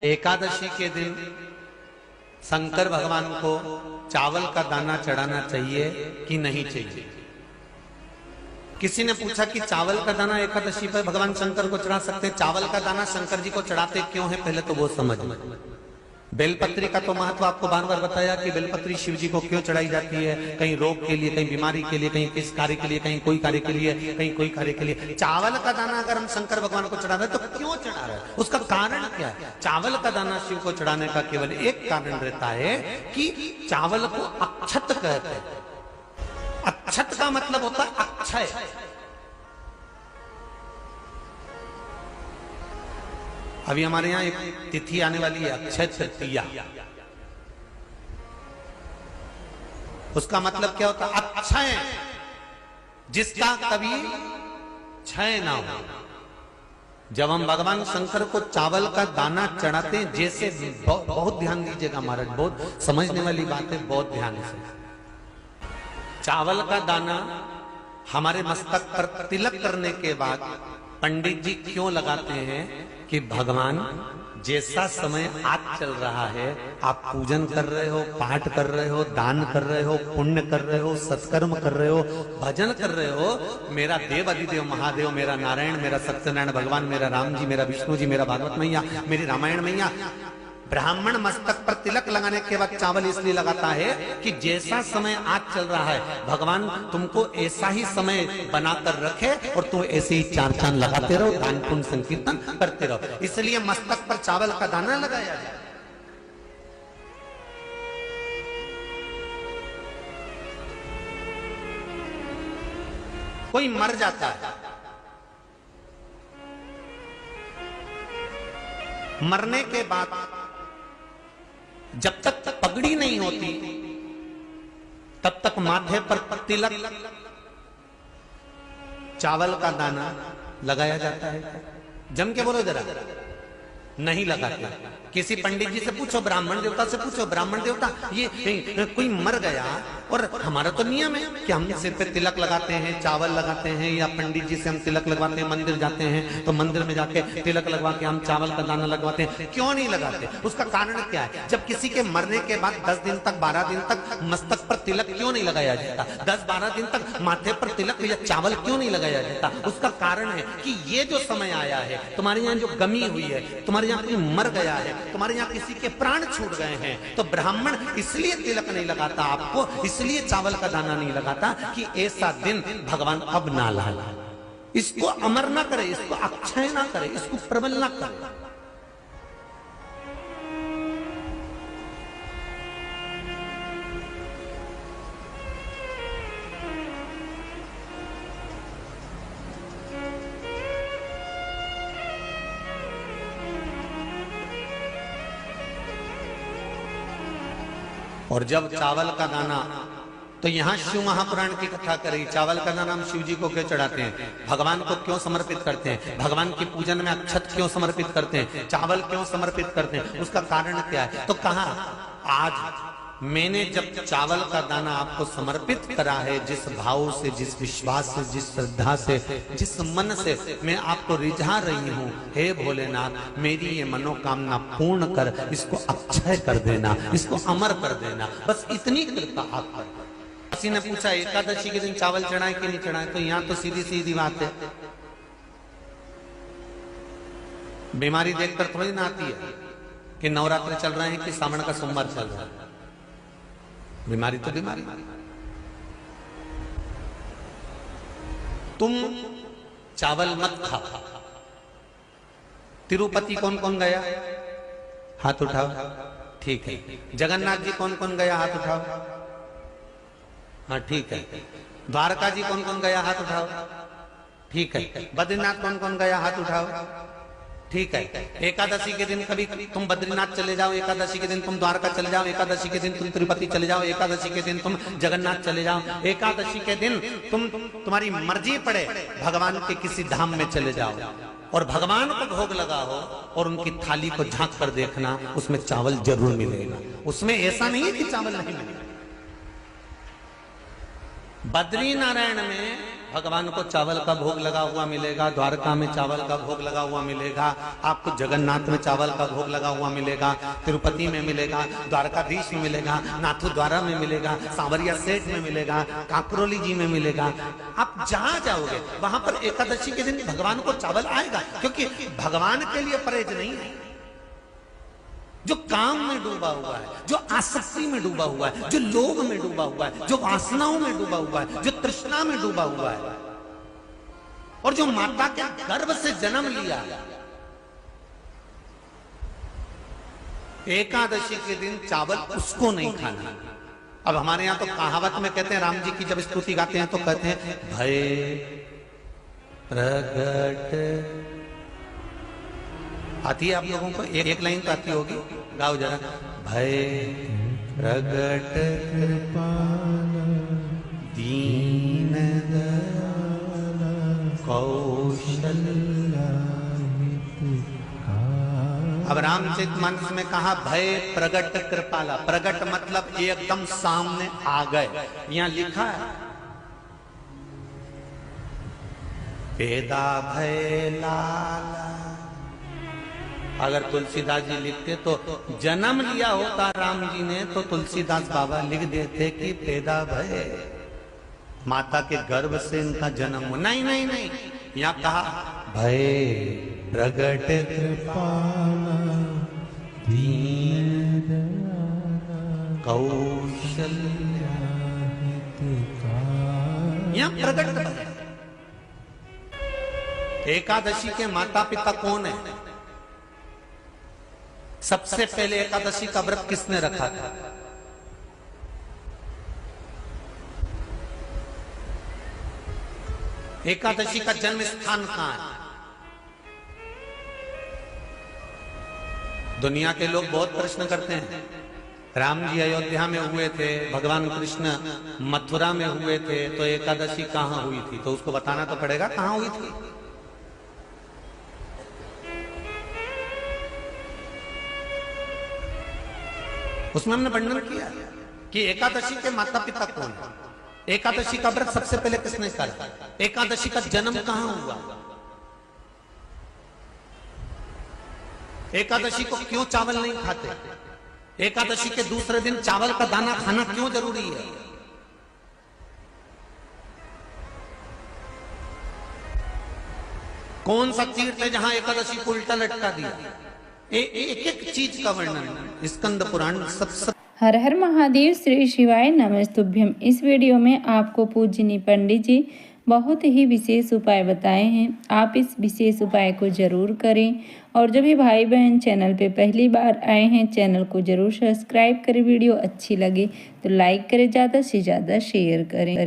एकादशी के दिन शंकर भगवान को चावल का दाना चढ़ाना चाहिए कि नहीं चाहिए। किसी ने पूछा कि चावल का दाना एकादशी पर भगवान शंकर को चढ़ा सकते, चावल का दाना शंकर जी को चढ़ाते क्यों है, पहले तो वो समझ। बेलपत्री का तो महत्व आपको बार बार बताया कि बेलपत्री शिव जी को क्यों चढ़ाई जाती है, कहीं रोग के लिए, कहीं बीमारी के लिए, कहीं किस कार्य के लिए, कहीं कोई कार्य के लिए, कहीं कोई कार्य के लिए। चावल का दाना अगर हम शंकर भगवान को चढ़ा रहे हैं तो क्यों चढ़ा रहे हैं, उसका कारण क्या है। चावल का दाना शिव को चढ़ाने का केवल एक कारण रहता है कि चावल को अक्षत कहते हैं। अक्षत का मतलब होता है अक्षय। अभी हमारे यहां एक तिथि आने वाली है, अक्षय तृतीया। उसका मतलब क्या होता है, अक्षय, जिसका कभी क्षय ना हो। जब हम भगवान शंकर को चावल का दाना चढ़ाते हैं, जैसे बहुत ध्यान दीजिएगा महाराज, बहुत समझने वाली बात है, बहुत ध्यान से। चावल का दाना हमारे मस्तक पर तिलक करने के बाद पंडित जी क्यों लगाते हैं कि भगवान जैसा समय आज चल रहा है, आप पूजन कर रहे हो, पाठ कर रहे हो, दान कर रहे हो, पुण्य कर रहे हो, सत्कर्म कर रहे हो, भजन कर रहे हो, मेरा देव अधिदेव महादेव, मेरा नारायण, मेरा सत्यनारायण भगवान, मेरा राम जी, मेरा विष्णु जी, मेरा भागवत मैया, मेरी रामायण मैया, ब्राह्मण मस्तक पर तिलक लगाने के बाद चावल इसलिए लगाता है कि जैसा समय आज चल रहा है, भगवान तुमको ऐसा ही समय बनाकर रखे और तुम ऐसे ही चार चांद लगाते रहो, दान पुण्य संकीर्तन करते रहो। इसलिए मस्तक पर चावल का दाना लगाया जाए। कोई मर जाता है, मरने के बाद जब तक पगड़ी नहीं होती तब तक माथे पर तिलक, चावल का दाना लगाया जाता है। जम के बोलो जरा, नहीं लगाते। किसी पंडित जी से पूछो, ब्राह्मण देवता से पूछो, ब्राह्मण देवता ये कोई मर गया, और हमारा तो नियम है कि हम सिर पे तिलक लगाते हैं, चावल लगाते हैं, या पंडित जी से हम तिलक लगवाते हैं, मंदिर जाते हैं तो मंदिर में जाके तिलक लगवा के हम चावल का दाना लगवाते हैं। क्यों नहीं लगाते, उसका कारण क्या है। जब किसी के मरने के बाद 10 दिन तक, 12 दिन तक मस्तक पर तिलक क्यों नहीं लगाया जाता, 10-12 दिन तक माथे पर तिलक या चावल क्यों नहीं लगाया जाता, उसका कारण है कि ये जो समय आया है, तुम्हारे यहाँ जो गमी हुई है, तुम्हारे यहाँ कोई मर गया है, तुम्हारे यहाँ किसी के प्राण छूट गए हैं, तो ब्राह्मण इसलिए तिलक नहीं लगाता आपको, इसलिए चावल का दाना नहीं लगाता कि ऐसा दिन भगवान अब ना लाए, इसको अमर ना करे, इसको अक्षय ना करे, इसको प्रबल ना करे। और जब चावल का दाना, तो यहां शिव महापुराण की कथा करी, चावल का दाना हम शिव जी को क्यों चढ़ाते हैं, भगवान को क्यों समर्पित करते हैं, भगवान की पूजन में अक्षत क्यों समर्पित करते हैं, चावल क्यों समर्पित करते हैं, उसका कारण क्या है। तो कहा, आज मैंने जब चावल का दाना आपको समर्पित करा है, जिस भाव से, जिस विश्वास से, जिस श्रद्धा से, जिस मन से मैं आपको रिझा रही हूं, हे भोलेनाथ मेरी ये मनोकामना पूर्ण कर, इसको अक्षय कर देना, इसको अमर कर देना, बस इतनी कृपा आप कर। किसी ने पूछा एकादशी के दिन चावल चढ़ाए कि नहीं चढ़ाए, तो यहां तो सीधी सीधी बात है, बीमारी देखकर थोड़ी ना आती है कि नवरात्र चल रहे हैं कि सावन का सोमवार चल रहा है। बीमारी तो बीमारी। तुम चावल मत खा। तिरुपति कौन कौन गया, हाथ उठाओ, ठीक है। जगन्नाथ जी कौन कौन गया, हाथ उठाओ, हाँ ठीक है। द्वारका जी कौन कौन गया, हाथ उठाओ, ठीक है। बद्रीनाथ कौन कौन गया, हाथ उठाओ, ठीक है। एकादशी के दिन कभी तुम बद्रीनाथ चले जाओ, एकादशी के दिन तुम द्वारका चले जाओ, एकादशी के दिन तुम तिरुपति चले जाओ, एकादशी के दिन तुम जगन्नाथ चले जाओ, एकादशी के दिन तुम्हारी मर्जी पड़े भगवान के किसी धाम में चले जाओ और भगवान को भोग लगाओ और उनकी थाली को झांक कर देखना, उसमें चावल जरूर मिलेगा। उसमें ऐसा नहीं है कि चावल नहीं मिलेगा। बद्री नारायण में भगवान को चावल का भोग लगा हुआ मिलेगा, द्वारका में चावल का भोग लगा हुआ मिलेगा, आपको जगन्नाथ में चावल का भोग लगा हुआ मिलेगा, तिरुपति में मिलेगा, द्वारकाधीश में मिलेगा, नाथू द्वारा में मिलेगा, सांवरिया सेठ में मिलेगा, काकरोली जी में मिलेगा। आप जहां जाओगे वहां पर एकादशी के दिन भगवान को चावल आएगा, क्योंकि भगवान के लिए परहेज नहीं है। जो काम में डूबा हुआ है, जो आसक्ति में डूबा हुआ है, जो लोभ में डूबा हुआ है, जो वासनाओं में डूबा हुआ है, जो तृष्णा में डूबा हुआ है, और जो माता के गर्भ से जन्म लिया, एकादशी के दिन चावल उसको नहीं खाना। अब हमारे यहां तो कहावत में कहते हैं, राम जी की जब स्तुति गाते हैं तो कहते हैं, भय प्रगट, आती है आप लोगों को? एक लाइन तो आती होगी, गाओ जरा। भय प्रगट दीन कौशल्या। अब रामचरितमानस में कहा भय प्रगट कृपाला। प्रगट मतलब एकदम सामने आ गए। यहां लिखा है पेदा भय लाला। अगर तुलसीदास जी लिखते तो जन्म लिया होता राम जी ने तो तुलसीदास बाबा लिख देते कि पैदा भय, माता के गर्भ से इनका जन्म हो। नहीं नहीं नहीं, यहाँ कहा भय प्रगट कृपाला दीन कौशल्या। यहाँ प्रगट भय। एकादशी के माता पिता कौन है? सबसे पहले एकादशी का व्रत किसने रखा था? एकादशी का जन्म स्थान कहां है? दुनिया के लोग बहुत प्रश्न करते हैं, राम जी अयोध्या में हुए थे, भगवान कृष्ण मथुरा में हुए थे, तो एकादशी कहां हुई थी? तो उसको बताना तो पड़ेगा कहां हुई थी। उसमें हमने वर्णन किया कि एकादशी के माता पिता कौन है, एकादशी का व्रत सबसे पहले किसने करा, एकादशी का जन्म कहां हुआ, एकादशी को क्यों चावल नहीं खाते, एकादशी के दूसरे दिन चावल का दाना खाना क्यों जरूरी है। कौन सा तीर्थ है जहां एकादशी को उल्टा लटका दिया। एक एक चीज का वर्णन स्कंद पुराण सब। हर हर महादेव, श्री शिवाय नमस्तुभ्यम। इस वीडियो में आपको पूजनीय पंडित जी बहुत ही विशेष उपाय बताए हैं। आप इस विशेष उपाय को जरूर करें, और जो भी भाई बहन चैनल पे पहली बार आए हैं चैनल को जरूर सब्सक्राइब करें। वीडियो अच्छी लगे तो लाइक करें, ज़्यादा से ज़्यादा शेयर करें।